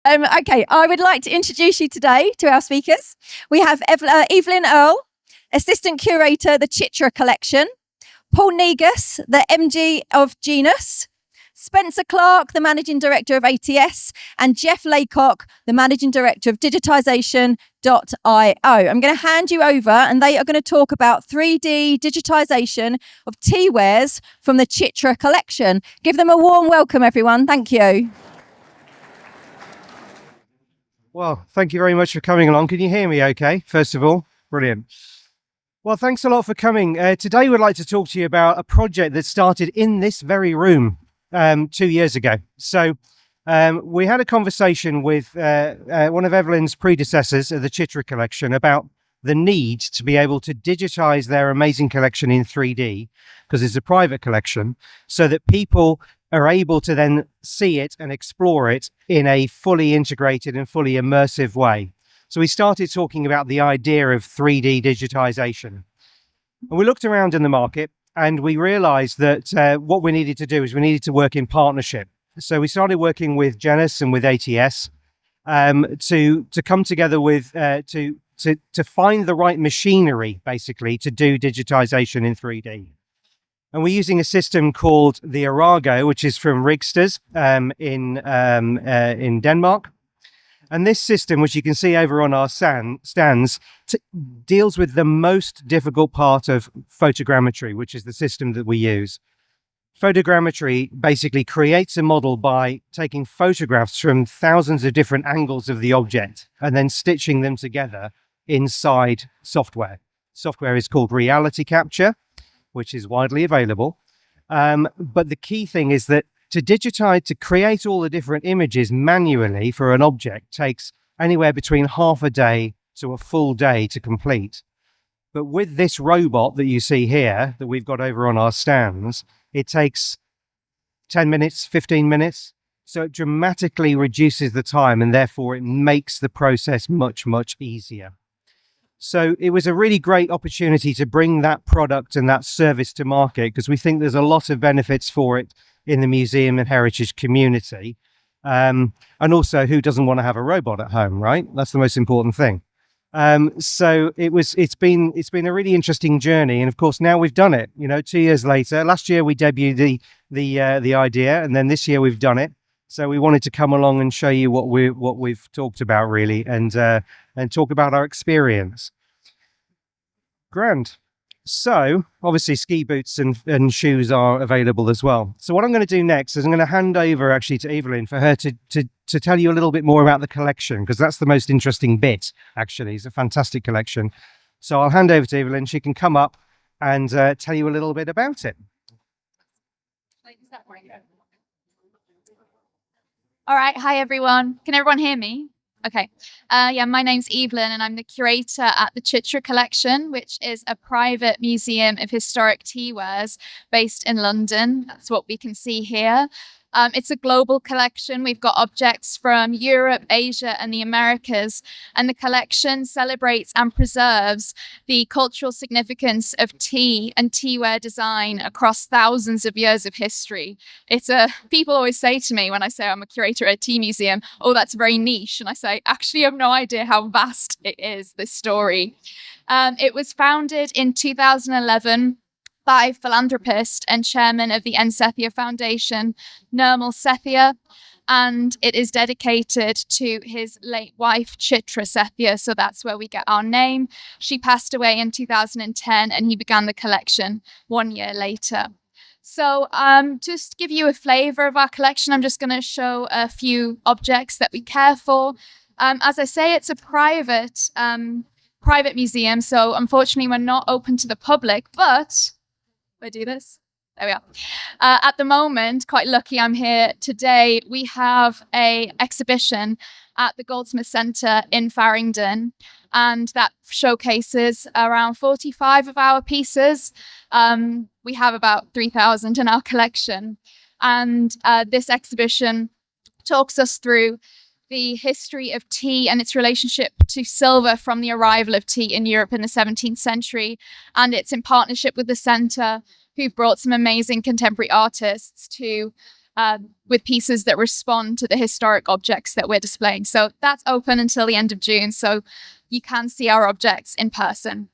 Okay, I would like to introduce you today to our speakers. We have Evelyn Earle, Assistant Curator, the Chitra Collection, Paul Negus, the MD of Genus, Spencer Clark, the Managing Director of ATS, and Jeff Laycock, the Managing Director of Digitisation.io. I'm going to hand you over and they are going to talk about 3D digitisation of tea-wares from the Chitra Collection. Give them a warm welcome, everyone. Thank you. Well, thank you very much for coming along. Can you hear me okay, first of all? Brilliant. Well, thanks a lot for coming. Today we'd like to talk to you about a project that started in this very room 2 years ago. So we had a conversation with one of Evelyn's predecessors of the Chitra Collection about the need to be able to digitize their amazing collection in 3D, because it's a private collection, so that people are able to then see it and explore it in a fully integrated and fully immersive way. So we started talking about the idea of 3D digitization. And we looked around in the market and we realized that what we needed to do is we needed to work in partnership. So we started working with Genus and with ATS to come together with, to find the right machinery, basically, to do digitization in 3D. And we're using a system called the Arago, which is from Rigsters in Denmark. And this system, which you can see over on our stands, deals with the most difficult part of photogrammetry, which is the system that we use. Photogrammetry basically creates a model by taking photographs from thousands of different angles of the object and then stitching them together inside software. Software is called reality capture, which is widely available. But the key thing is that to digitize, to create all the different images manually for an object takes anywhere between half a day to a full day to complete. But with this robot that you see here, that we've got over on our stands, it takes 10 minutes, 15 minutes. So it dramatically reduces the time and therefore it makes the process much, much easier. So it was a really great opportunity to bring that product and that service to market, because we think there's a lot of benefits for it in the museum and heritage community. And also, who doesn't want to have a robot at home, right? That's the most important thing. So it's been a really interesting journey. And of course, now we've done it, 2 years later. Last year we debuted the idea, and then this year we've done it. So we wanted to come along and show you what we've talked about, really, and talk about our experience. Grand. So obviously ski boots and shoes are available as well. So what I'm going to do next is I'm going to hand over actually to Evelyn for her to tell you a little bit more about the collection, because that's the most interesting bit, actually. It's a fantastic collection. So I'll hand over to Evelyn. She can come up and tell you a little bit about it. All right. Hi, everyone. Can everyone hear me? Okay. My name's Evelyn and I'm the curator at the Chitra Collection, which is a private museum of historic tea-wares based in London. That's what we can see here. It's a global collection. We've got objects from Europe, Asia, and the Americas. And the collection celebrates and preserves the cultural significance of tea and teaware design across thousands of years of history. People always say to me when I say I'm a curator at a tea museum, oh, that's very niche. And I say, actually, you have no idea how vast it is, this story. It was founded in 2011 by philanthropist and chairman of the N. Sethia Foundation, Nirmal Sethia, and it is dedicated to his late wife, Chitra Sethia, so that's where we get our name. She passed away in 2010 and he began the collection 1 year later. So just to give you a flavor of our collection, I'm just going to show a few objects that we care for. As I say, it's a private museum, so unfortunately we're not open to the public, but I do this. There we are. At the moment, quite lucky I'm here today, we have an exhibition at the Goldsmith Centre in Farringdon, and that showcases around 45 of our pieces. We have about 3,000 in our collection, and this exhibition talks us through the history of tea and its relationship to silver from the arrival of tea in Europe in the 17th century. And it's in partnership with the Centre, who've brought some amazing contemporary artists to with pieces that respond to the historic objects that we're displaying. So that's open until the end of June, so you can see our objects in person.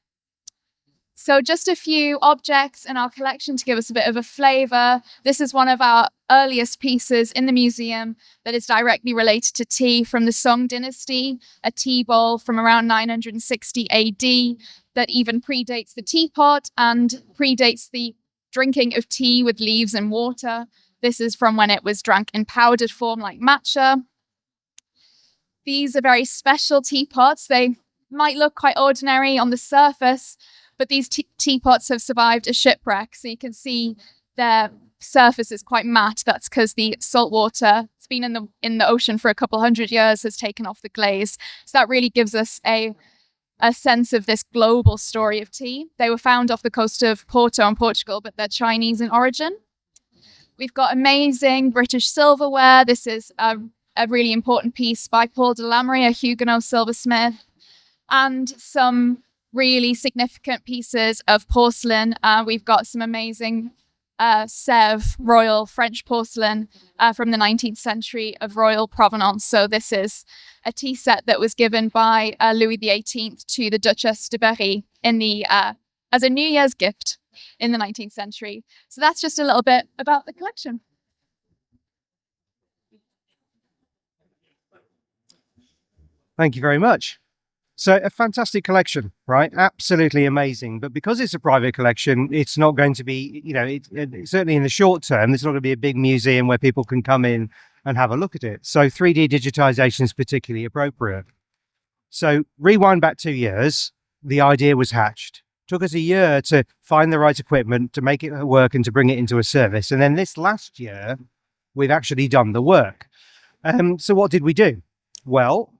So just a few objects in our collection to give us a bit of a flavor. This is one of our earliest pieces in the museum that is directly related to tea from the Song dynasty, a tea bowl from around 960 AD that even predates the teapot and predates the drinking of tea with leaves and water. This is from when it was drank in powdered form like matcha. These are very special teapots. They might look quite ordinary on the surface, but these teapots have survived a shipwreck. So you can see their surface is quite matte. That's because the salt water, it's been in the ocean for a couple hundred years, has taken off the glaze. So that really gives us a sense of this global story of tea. They were found off the coast of Porto in Portugal, but they're Chinese in origin. We've got amazing British silverware. This is a really important piece by Paul de Lamery, a Huguenot silversmith, and some really significant pieces of porcelain. We've got some amazing Sèvres royal French porcelain from the 19th century of royal provenance. So this is a tea set that was given by Louis XVIII to the Duchess de Berry as a New Year's gift in the 19th century. So that's just a little bit about the collection. Thank you very much. So a fantastic collection, right? Absolutely amazing. But because it's a private collection, it's not going to be, certainly in the short term, there's not going to be a big museum where people can come in and have a look at it. So 3D digitization is particularly appropriate. So rewind back 2 years, the idea was hatched. Took us a year to find the right equipment, to make it work and to bring it into a service. And then this last year, we've actually done the work. So what did we do? Well,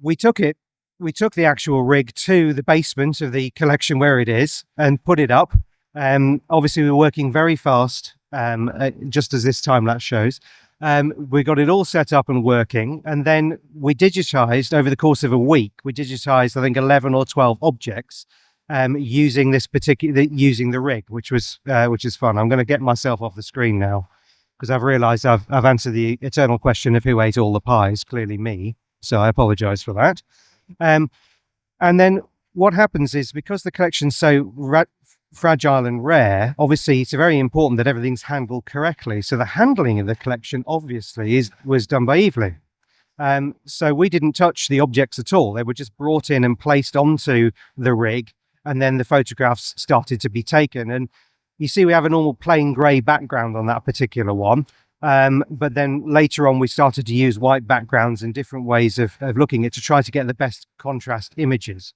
we took the actual rig to the basement of the collection where it is and put it up. Obviously, we were working very fast, just as this time lapse shows. We got it all set up and working, and then we digitized over the course of a week. We digitized, I think, 11 or 12 objects using using the rig, which is fun. I'm going to get myself off the screen now because I've realized I've answered the eternal question of who ate all the pies. Clearly me. So I apologize for that. And then what happens is, because the collection's so fragile and rare, obviously it's very important that everything's handled correctly. So the handling of the collection obviously was done by Evelyn. So we didn't touch the objects at all. They were just brought in and placed onto the rig, and then the photographs started to be taken. And you see we have a normal plain grey background on that particular one. But then later on, we started to use white backgrounds and different ways of looking at to try to get the best contrast images.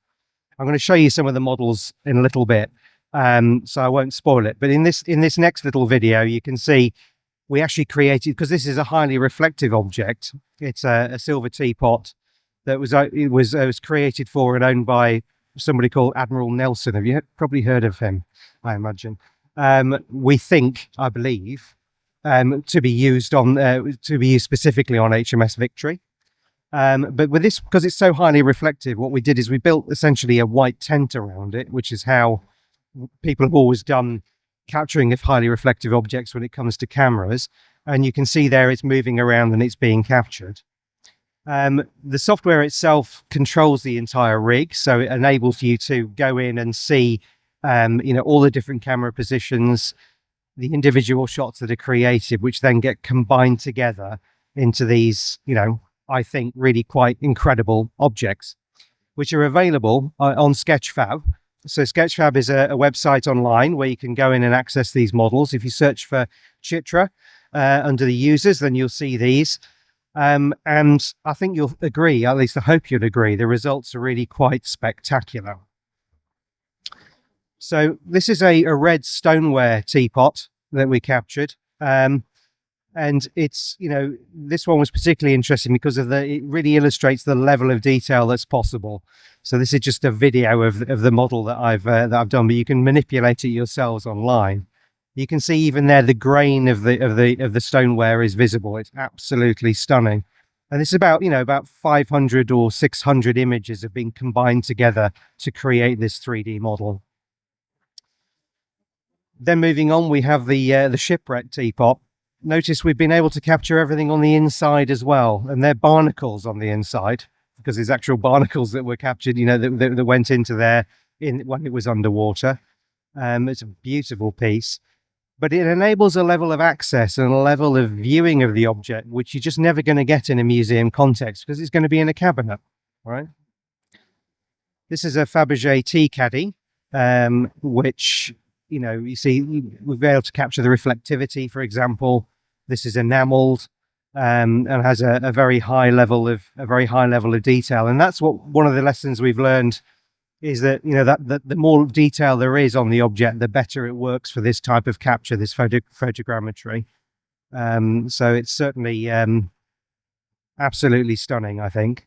I'm going to show you some of the models in a little bit, so I won't spoil it. But in this next little video, you can see we actually created, because this is a highly reflective object. It's a silver teapot that was created for and owned by somebody called Admiral Nelson. Have you probably heard of him? I imagine. I believe. To be used specifically on HMS Victory. But with this, because it's so highly reflective, what we did is we built essentially a white tent around it, which is how people have always done capturing of highly reflective objects when it comes to cameras. And you can see there it's moving around and it's being captured. The software itself controls the entire rig, so it enables you to go in and see all the different camera positions, the individual shots that are created, which then get combined together into these, I think really quite incredible objects, which are available on Sketchfab. So Sketchfab is a website online where you can go in and access these models. If you search for Chitra under the users, then you'll see these. And I think you'll agree, at least I hope you'll agree, the results are really quite spectacular. So this is a red stoneware teapot that we captured. And it's, this one was particularly interesting because it really illustrates the level of detail that's possible. So this is just a video of the model that I've done, but you can manipulate it yourselves online. You can see even there the grain of the stoneware is visible. It's absolutely stunning. And this is about 500 or 600 images have been combined together to create this 3D model. Then moving on, we have the shipwreck teapot. notice we've been able to capture everything on the inside as well, and they're barnacles on the inside because there's actual barnacles that were captured, that went into there when it was underwater. It's a beautiful piece, but it enables a level of access and a level of viewing of the object which you're just never going to get in a museum context because it's going to be in a cabinet, right? This is a Fabergé tea caddy, which, you see, we've been able to capture the reflectivity, for example. This is enameled and has a very high level of detail. And that's one of the lessons we've learned is that, that the more detail there is on the object, the better it works for this type of capture, this photogrammetry. So it's certainly absolutely stunning, I think.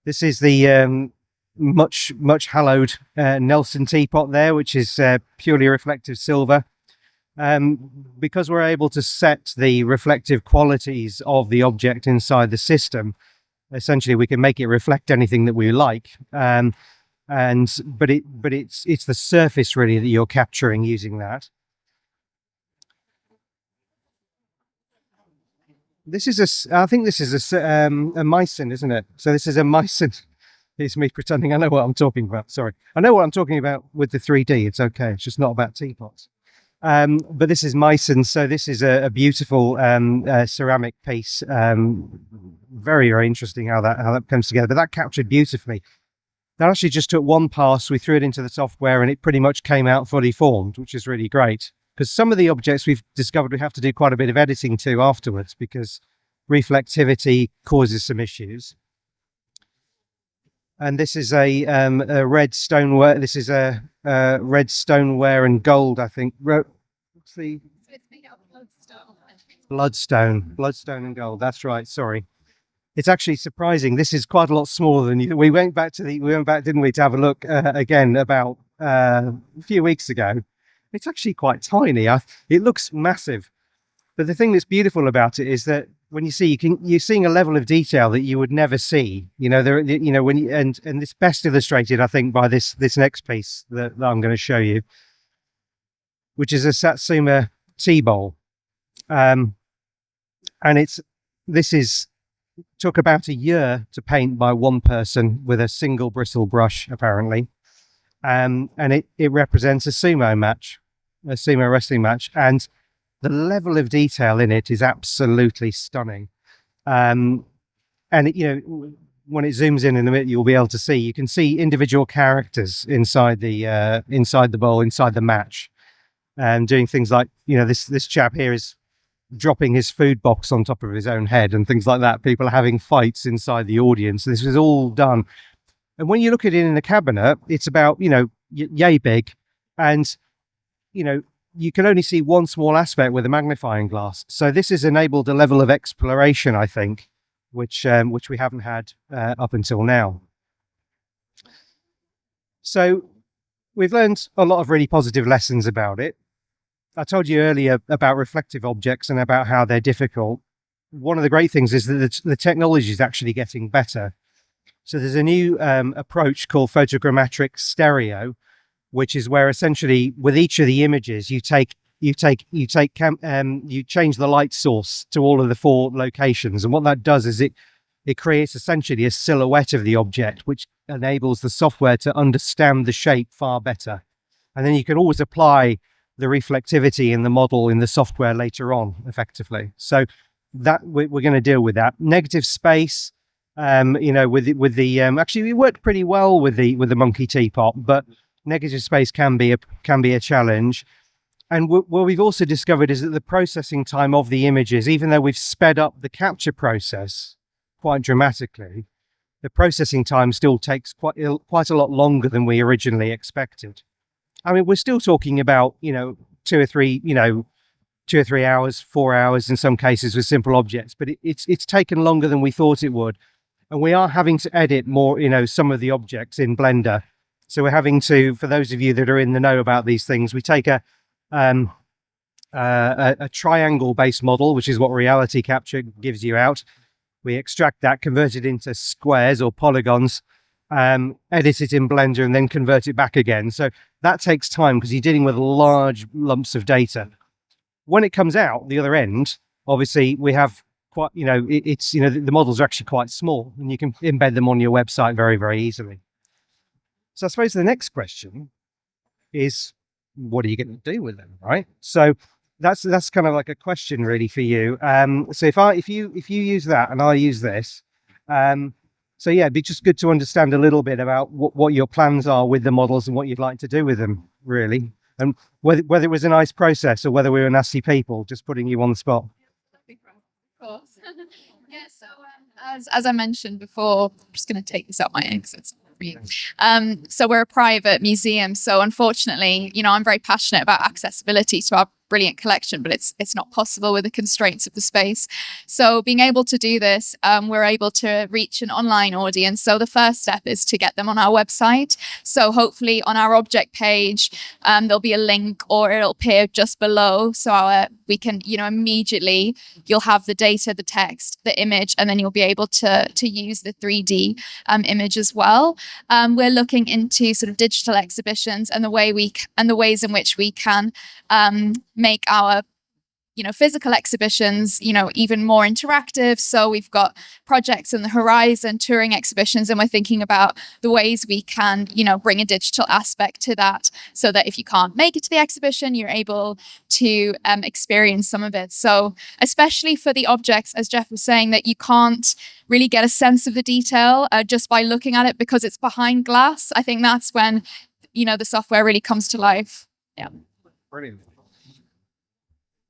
This is the much hallowed Nelson teapot there, which is purely reflective silver. Because we're able to set the reflective qualities of the object inside the system, essentially we can make it reflect anything that we like. But it's the surface really that you're capturing using that. I think this is a mycin, isn't it? So this is a mycin. It's me pretending I know what I'm talking about. Sorry. I know what I'm talking about with the 3D. It's okay. It's just not about teapots. But this is mycin. So this is a beautiful ceramic piece. Very, very interesting how that comes together. But that captured beautifully. That actually just took one pass. We threw it into the software and it pretty much came out fully formed, which is really great. Because some of the objects we've discovered we have to do quite a bit of editing to afterwards because reflectivity causes some issues. And this is a red stoneware. This is a red stoneware and gold, I think. What's the? It's made out of bloodstone. Bloodstone and gold. That's right. Sorry. It's actually surprising. This is quite a lot smaller than you. We went back, didn't we, to have a look again about a few weeks ago. It's actually quite tiny. It looks massive, but the thing that's beautiful about it is that when you see, you're seeing a level of detail that you would never see. And this best illustrated, I think, by this next piece that I'm going to show you, which is a Satsuma tea bowl, and this took about a year to paint by one person with a single bristle brush, apparently, and it represents a sumo wrestling match, and the level of detail in it is absolutely stunning. And when it zooms in a minute, you'll be able to see. You can see individual characters inside the bowl, inside the match, and doing things like this chap here is dropping his food box on top of his own head and things like that. People are having fights inside the audience. This was all done. And when you look at it in the cabinet, it's about, yay big. And, you can only see one small aspect with a magnifying glass. So this has enabled a level of exploration, I think, which we haven't had up until now. So we've learned a lot of really positive lessons about it. I told you earlier about reflective objects and about how they're difficult. One of the great things is that the technology is actually getting better. So there's a new approach called photogrammetric stereo, which is where essentially with each of the images you change the light source to all of the 4 locations, and what that does is it creates essentially a silhouette of the object, which enables the software to understand the shape far better. And then you can always apply the reflectivity in the model in the software later on effectively. So that we're going to deal with that. Negative space, with the actually it worked pretty well with the monkey teapot, but negative space can be a challenge. And what we've also discovered is that the processing time of the images, even though we've sped up the capture process quite dramatically, the processing time still takes quite a lot longer than we originally expected. I mean, we're still talking about 2 or 3 hours, 4 hours in some cases with simple objects, but it's taken longer than we thought it would. And we are having to edit more, some of the objects in Blender. So we're having to, for those of you that are in the know about these things, we take a triangle-based model, which is what reality capture gives you out. We extract that, convert it into squares or polygons, edit it in Blender, and then convert it back again. So that takes time because you're dealing with large lumps of data. when it comes out the other end, obviously we have quite, it's, the models are actually quite small and you can embed them on your website very, very easily. So I suppose the next question is, what are you going to do with them, right? So that's kind of like a question really for you. So if you use that and I use this, so yeah, it'd be just good to understand a little bit about what your plans are with the models and what you'd like to do with them, really, and whether it was a nice process or whether we were nasty people, just putting you on the spot. Of course. Yeah, so as I mentioned before, I'm just going to take this out my eggs. It's so we're a private museum. So unfortunately, I'm very passionate about accessibility to our brilliant collection, but it's not possible with the constraints of the space. So being able to do this, we're able to reach an online audience. So the first step is to get them on our website. So hopefully on our object page, there'll be a link or it'll appear just below. So we can, immediately you'll have the data, the text, the image, and then you'll be able to use the 3D image as well. We're looking into sort of digital exhibitions and the ways in which we can make our physical exhibitions even more interactive. So we've got projects on the horizon, touring exhibitions, and we're thinking about the ways we can bring a digital aspect to that, so that if you can't make it to the exhibition, you're able to experience some of it. So especially for the objects, as Jeff was saying, that you can't really get a sense of the detail just by looking at it because it's behind glass. I think that's when the software really comes to life. Yeah. Brilliant.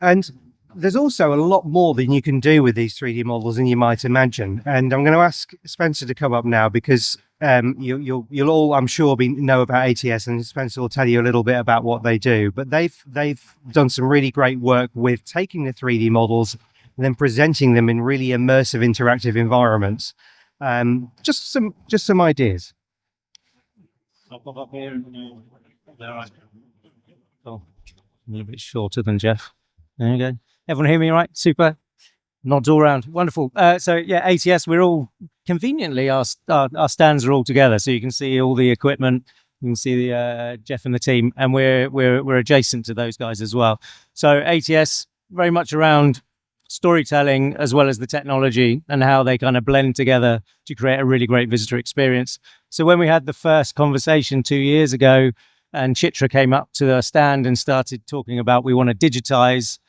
And there's also a lot more than you can do with these 3D models than you might imagine. And I'm going to ask Spencer to come up now because you'll all, I'm sure, know about ATS, and Spencer will tell you a little bit about what they do. But they've done some really great work with taking the 3D models and then presenting them in really immersive, interactive environments. Just some ideas. I'll pop up here. There I go. A little bit shorter than Jeff. There you go. Everyone hear me all right? Super. Nods all around. Wonderful. So yeah, ATS, we're all conveniently, our stands are all together. So you can see all the equipment. You can see the Jeff and the team, and we're adjacent to those guys as well. So ATS, very much around storytelling as well as the technology and how they kind of blend together to create a really great visitor experience. So when we had the first conversation 2 years ago, and Chitra came up to the stand and started talking about, we want to digitize,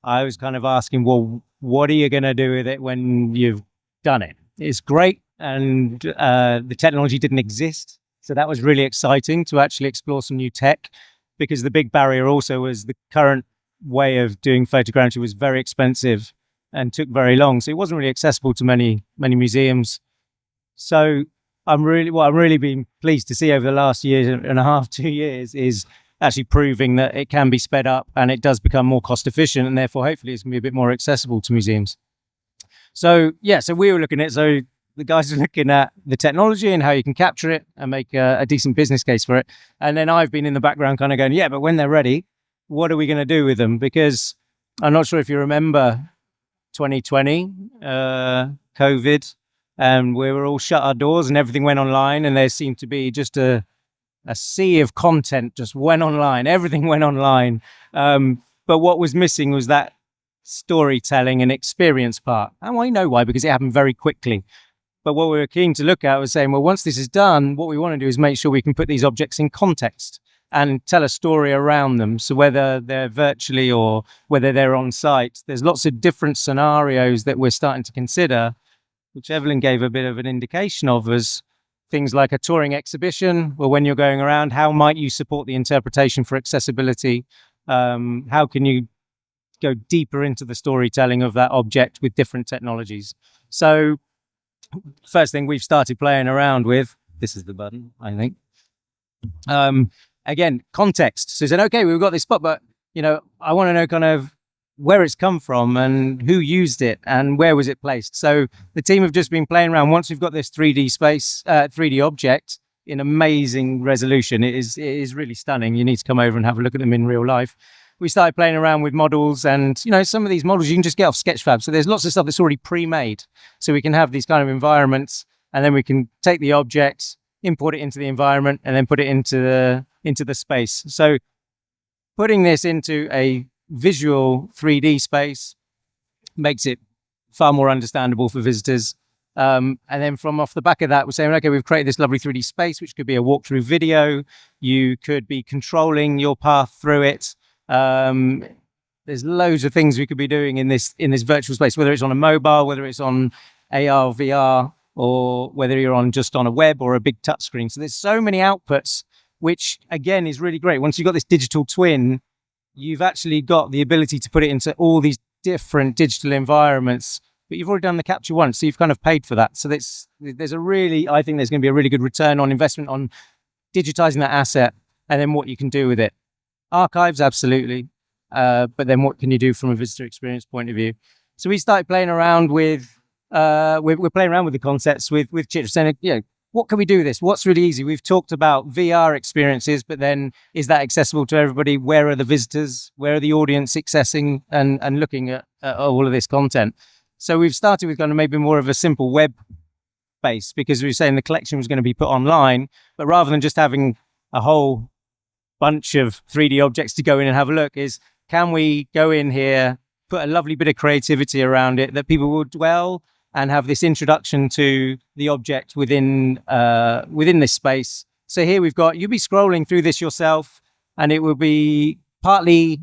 I was kind of asking, well, what are you going to do with it when you've done it? It's great. And the technology didn't exist. So that was really exciting to actually explore some new tech, because the big barrier also was the current way of doing photogrammetry was very expensive and took very long. So it wasn't really accessible to many museums. So I'm really been pleased to see over the last year and a half, 2 years, is actually proving that it can be sped up and it does become more cost efficient, and therefore hopefully it's going to be a bit more accessible to museums. So yeah, so we were looking at, so the guys are looking at the technology and how you can capture it and make a decent business case for it. And then I've been in the background kind of going, yeah, but when they're ready, what are we going to do with them? Because I'm not sure if you remember 2020, COVID, and we were all shut our doors and everything went online, and there seemed to be just a sea of content just went online. Everything went online. But what was missing was that storytelling and experience part. And we know why, because it happened very quickly. But what we were keen to look at was saying, well, once this is done, what we want to do is make sure we can put these objects in context and tell a story around them. So whether they're virtually or whether they're on site, there's lots of different scenarios that we're starting to consider, which Evelyn gave a bit of an indication of, as things like a touring exhibition. Well, when you're going around, how might you support the interpretation for accessibility? How can you go deeper into the storytelling of that object with different technologies? So first thing we've started playing around with, this is the button, I think. Again, context. So he said, okay, we've got this spot, but I want to know kind of where it's come from and who used it and where was it placed. So the team have just been playing around. Once we've got this 3D space, 3D object in amazing resolution, it is really stunning. You need to come over and have a look at them in real life. We started playing around with models, and some of these models you can just get off Sketchfab. So there's lots of stuff that's already pre-made. So we can have these kind of environments, and then we can take the object, import it into the environment, and then put it into the space. So putting this into a visual 3D space, makes it far more understandable for visitors. And then from off the back of that, we're saying, okay, we've created this lovely 3D space, which could be a walkthrough video. You could be controlling your path through it. There's loads of things we could be doing in this virtual space, whether it's on a mobile, whether it's on AR, VR, or whether you're on just on a web or a big touch screen. So there's so many outputs, which again is really great. Once you've got this digital twin, you've actually got the ability to put it into all these different digital environments, but you've already done the capture once, so you've kind of paid for that. So I think there's going to be a really good return on investment on digitizing that asset, and then what you can do with it. Archives, absolutely. But then what can you do from a visitor experience point of view? So we started playing around with, we're playing around with the concepts with Chitra, saying, what can we do with this? What's really easy? We've talked about VR experiences, but then is that accessible to everybody? Where are the visitors? Where are the audience accessing and looking at all of this content? So we've started with kind of maybe more of a simple web base, because we were saying the collection was going to be put online, but rather than just having a whole bunch of 3D objects to go in and have a look, is can we go in here, put a lovely bit of creativity around it that people will dwell and have this introduction to the object within this space. So here you'll be scrolling through this yourself, and it will be partly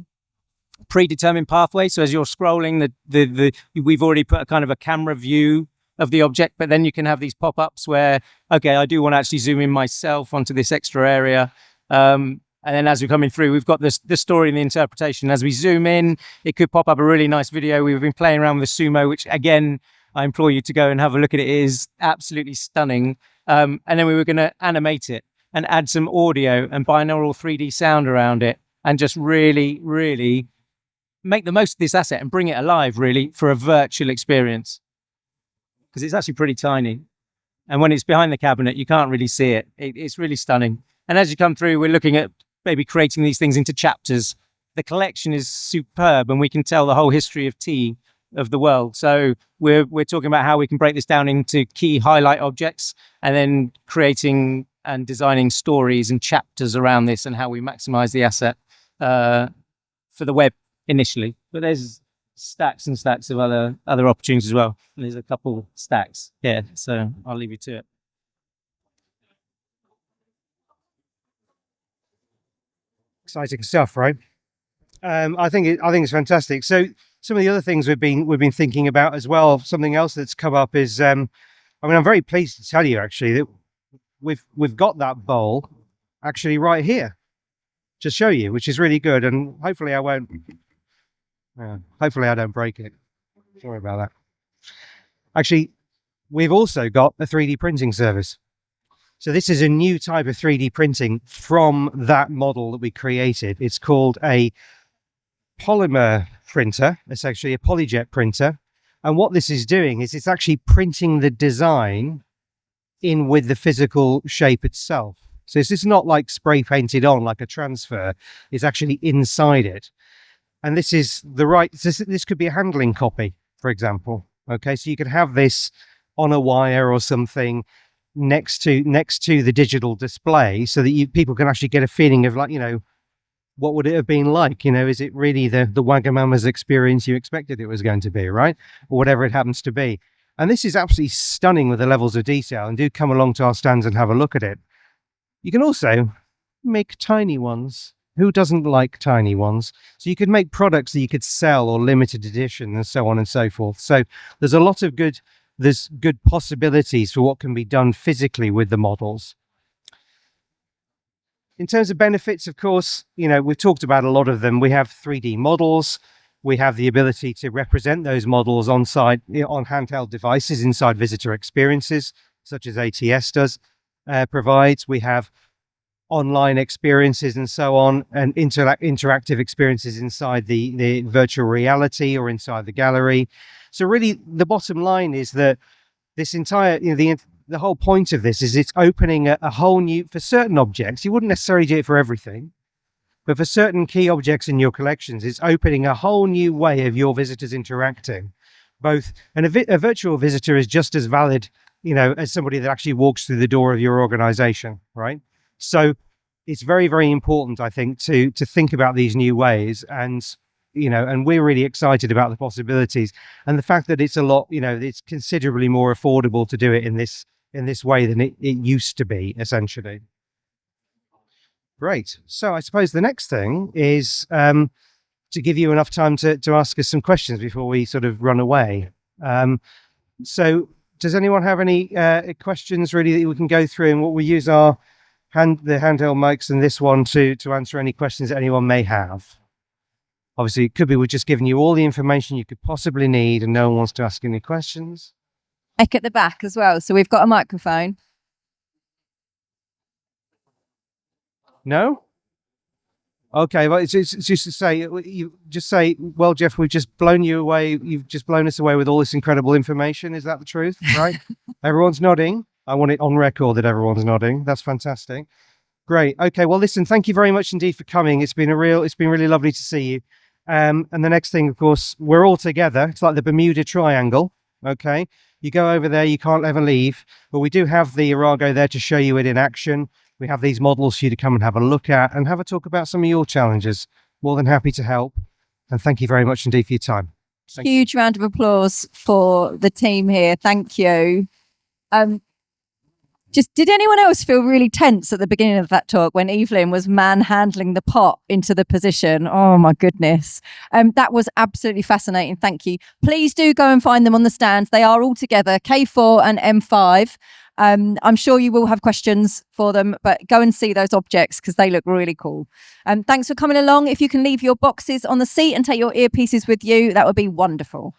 predetermined pathway. So as you're scrolling, we've already put a kind of a camera view of the object, but then you can have these pop-ups where, okay, I do want to actually zoom in myself onto this extra area. And then as we're coming through, we've got the story and the interpretation. As we zoom in, it could pop up a really nice video. We've been playing around with the Sumo, which again, I implore you to go and have a look at it. It is absolutely stunning. And then we were going to animate it and add some audio and binaural 3D sound around it, and just really, really make the most of this asset and bring it alive, really, for a virtual experience. Because it's actually pretty tiny. And when it's behind the cabinet, you can't really see it. It's really stunning. And as you come through, we're looking at maybe creating these things into chapters. The collection is superb, and we can tell the whole history of tea of the world. So we're talking about how we can break this down into key highlight objects, and then creating and designing stories and chapters around this, and how we maximize the asset for the web initially. But there's stacks and stacks of other opportunities as well. And there's a couple stacks here, so I'll leave you to it. Exciting stuff, right? I think it's fantastic. So some of the other things we've been thinking about as well. Something else that's come up is, I'm very pleased to tell you actually that we've got that bowl actually right here to show you, which is really good. And hopefully I don't break it. Sorry about that. Actually, we've also got a 3D printing service. So this is a new type of 3D printing from that model that we created. It's called a polymer printer. It's actually a polyjet printer. And what this is doing is it's actually printing the design in with the physical shape itself. So this is not like spray painted on like a transfer. It's actually inside it. And this is this could be a handling copy, for example. Okay, so you could have this on a wire or something next to the digital display, so that people can actually get a feeling of, like, what would it have been like? Is it really the Wagamama's experience you expected it was going to be, right? Or whatever it happens to be. And this is absolutely stunning with the levels of detail. And do come along to our stands and have a look at it. You can also make tiny ones. Who doesn't like tiny ones? So you could make products that you could sell, or limited edition, and so on and so forth. So there's a lot of good possibilities for what can be done physically with the models. In terms of benefits, of course, we've talked about a lot of them. We have 3D models. We have the ability to represent those models on site, on handheld devices inside visitor experiences, such as ATS provides. We have online experiences and so on, and interactive experiences inside the virtual reality or inside the gallery. So really, the bottom line is that this entire, the whole point of this is it's opening a whole new, for certain objects, you wouldn't necessarily do it for everything, but for certain key objects in your collections, it's opening a whole new way of your visitors interacting. And a virtual visitor is just as valid, as somebody that actually walks through the door of your organization, right? So it's very, very important, I think, to think about these new ways. And and we're really excited about the possibilities and the fact that it's a lot, it's considerably more affordable to do it in this way than it used to be, essentially. Great. So I suppose the next thing is to give you enough time to ask us some questions before we sort of run away. So does anyone have any questions really that we can go through? And what we use the handheld mics and this one to answer any questions that anyone may have. Obviously, it could be we're just giving you all the information you could possibly need and no one wants to ask any questions. Eck at the back as well. So we've got a microphone. No? Okay, well, it's just to say, you just say, well, Jeff, we've just blown you away. You've just blown us away with all this incredible information. Is that the truth? Right? Everyone's nodding. I want it on record that everyone's nodding. That's fantastic. Great. Okay. Well, listen, thank you very much indeed for coming. It's been really lovely to see you. And the next thing, of course, we're all together. It's like the Bermuda Triangle. Okay. You go over there, you can't ever leave, but we do have the Arago there to show you it in action. We have these models for you to come and have a look at and have a talk about some of your challenges. More than happy to help. And thank you very much indeed for your time. Huge round of applause for the team here. Thank you. Did anyone else feel really tense at the beginning of that talk when Evelyn was manhandling the pot into the position? Oh my goodness. That was absolutely fascinating. Thank you. Please do go and find them on the stands. They are all together, K4 and M5. I'm sure you will have questions for them, but go and see those objects because they look really cool. Thanks for coming along. If you can leave your boxes on the seat and take your earpieces with you, that would be wonderful.